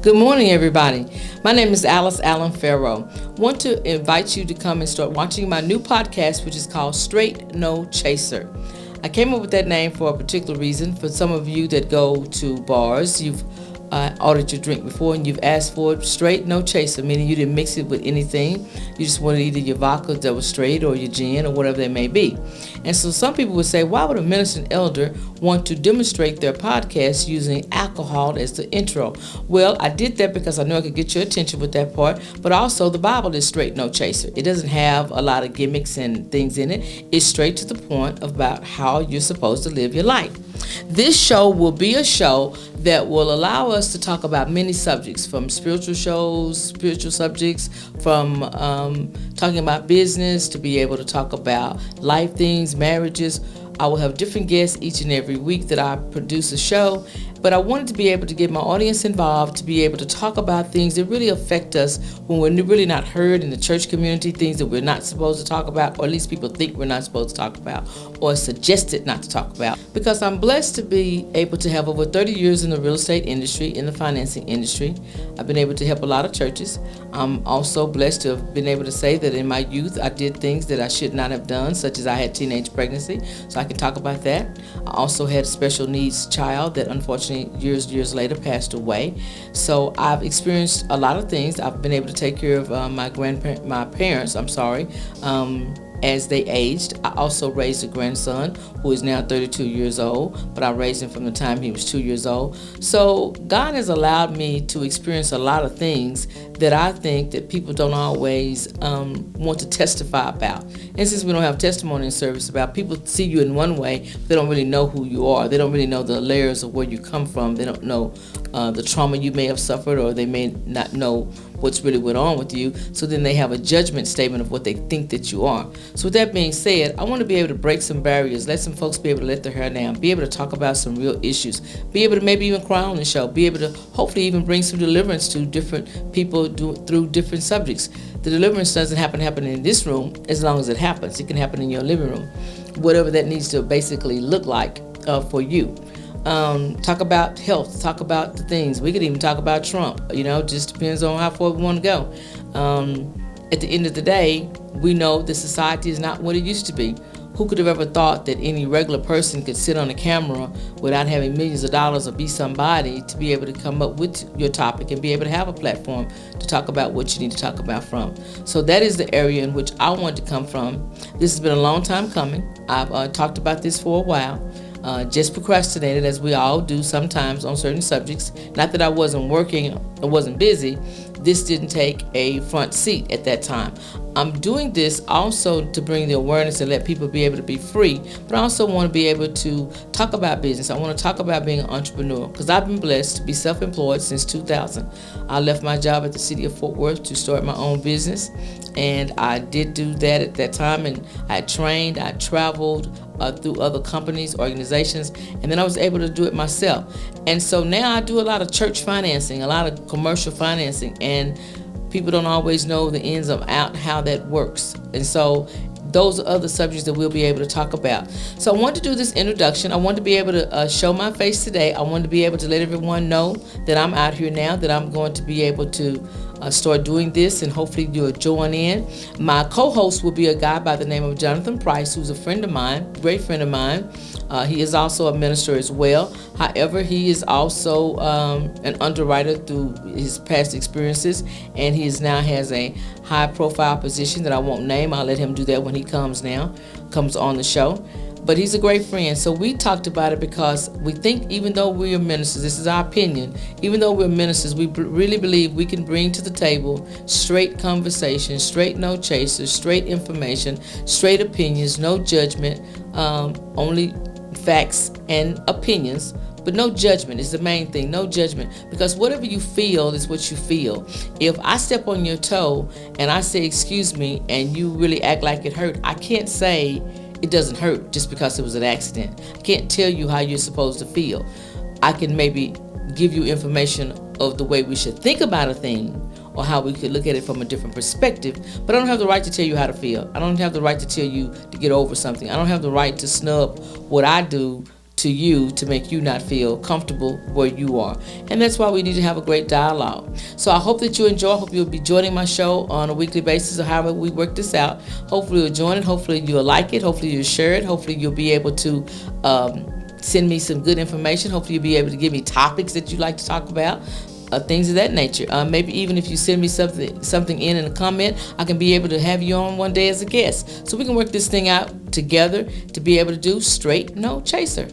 Good morning, everybody. My name is Alice Allen Farrow. Want to invite you to come and start watching my new podcast, which is called Straight No Chaser. I came up with that name for a particular reason. For some of you that go to bars, you've ordered your drink before and you've asked for it straight, no chaser, meaning you didn't mix it with anything. You just wanted either your vodka that was straight or your gin or whatever that may be. And so some people would say, why would a minister and elder want to demonstrate their podcast using alcohol as the intro? Well, I did that because I knew I could get your attention with that part, but also the Bible is straight, no chaser. It doesn't have a lot of gimmicks and things in it. It's straight to the point about how you're supposed to live your life. This show will be a show that will allow us to talk about many subjects, from spiritual subjects, from talking about business, to be able to talk about life things, marriages. I will have different guests each and every week that I produce a show, but I wanted to be able to get my audience involved, to be able to talk about things that really affect us when we're really not heard in the church community, things that we're not supposed to talk about, or at least people think we're not supposed to talk about, or suggested not to talk about. Because I'm blessed to be able to have over 30 years in the real estate industry, in the financing industry. I've been able to help a lot of churches. I'm also blessed to have been able to say that in my youth I did things that I should not have done, such as I had teenage pregnancy, so I can talk about that. I also had a special needs child that unfortunately years later passed away. So I've experienced a lot of things. I've been able to take care of my parents, as they aged. I also raised a grandson who is now 32 years old, but I raised him from the time he was 2 years old. So God has allowed me to experience a lot of things that I think that people don't always want to testify about. And since we don't have testimony in service about, people see you in one way, they don't really know who you are. They don't really know the layers of where you come from. They don't know the trauma you may have suffered, or they may not know what's really went on with you. So then they have a judgment statement of what they think that you are. So with that being said, I want to be able to break some barriers, let some folks be able to let their hair down, be able to talk about some real issues, be able to maybe even cry on the show, be able to hopefully even bring some deliverance to different people through different subjects. The deliverance doesn't happen in this room as long as it happens. It can happen in your living room, whatever that needs to basically look like for you. Talk about health, talk about the things. We could even talk about Trump, just depends on how far we want to go. At the end of the day, we know that society is not what it used to be. Who could have ever thought that any regular person could sit on a camera without having millions of dollars or be somebody to be able to come up with your topic and be able to have a platform to talk about what you need to talk about from. So that is the area in which I want to come from. This has been a long time coming. I've talked about this for a while. Just procrastinated, as we all do sometimes on certain subjects. Not that I wasn't working or wasn't busy. This didn't take a front seat at that time. I'm doing this also to bring the awareness and let people be able to be free, but I also want to be able to talk about business. I want to talk about being an entrepreneur, because I've been blessed to be self-employed since 2000. I left my job at the city of Fort Worth to start my own business, and I did do that at that time, and I trained, I traveled through other companies, organizations, and then I was able to do it myself. And so now I do a lot of church financing, a lot of commercial financing, and people don't always know the ins of out how that works. And so those are other subjects that we'll be able to talk about. So I wanted to do this introduction. I wanted to be able to show my face today. I wanted to be able to let everyone know that I'm out here now, that I'm going to be able to start doing this, and hopefully you'll join in. My co-host will be a guy by the name of Jonathan Price, who's a friend of mine, great friend of mine. He is also a minister as well. However, he is also an underwriter through his past experiences, and he now has a high-profile position that I won't name. I'll let him do that when he comes on the show. But he's a great friend. So we talked about it because we think, even though we're ministers, this is our opinion, even though we're ministers, we really believe we can bring to the table straight conversation, straight no chasers, straight information, straight opinions, no judgment, only facts and opinions, but no judgment is the main thing. No judgment, because whatever you feel is what you feel. If I step on your toe and I say, excuse me, and you really act like it hurt, I can't say it doesn't hurt just because it was an accident. I can't tell you how you're supposed to feel. I can maybe give you information of the way we should think about a thing, or how we could look at it from a different perspective, but I don't have the right to tell you how to feel. I don't have the right to tell you to get over something. I don't have the right to snub what I do to you to make you not feel comfortable where you are. And that's why we need to have a great dialogue. So I hope that you enjoy. I hope you'll be joining my show on a weekly basis or however we work this out. Hopefully you'll join it. Hopefully you'll like it. Hopefully you'll share it. Hopefully you'll be able to send me some good information. Hopefully you'll be able to give me topics that you like to talk about. Things of that nature. Maybe even if you send me something in a comment, I can be able to have you on one day as a guest. So we can work this thing out together to be able to do Straight No Chaser.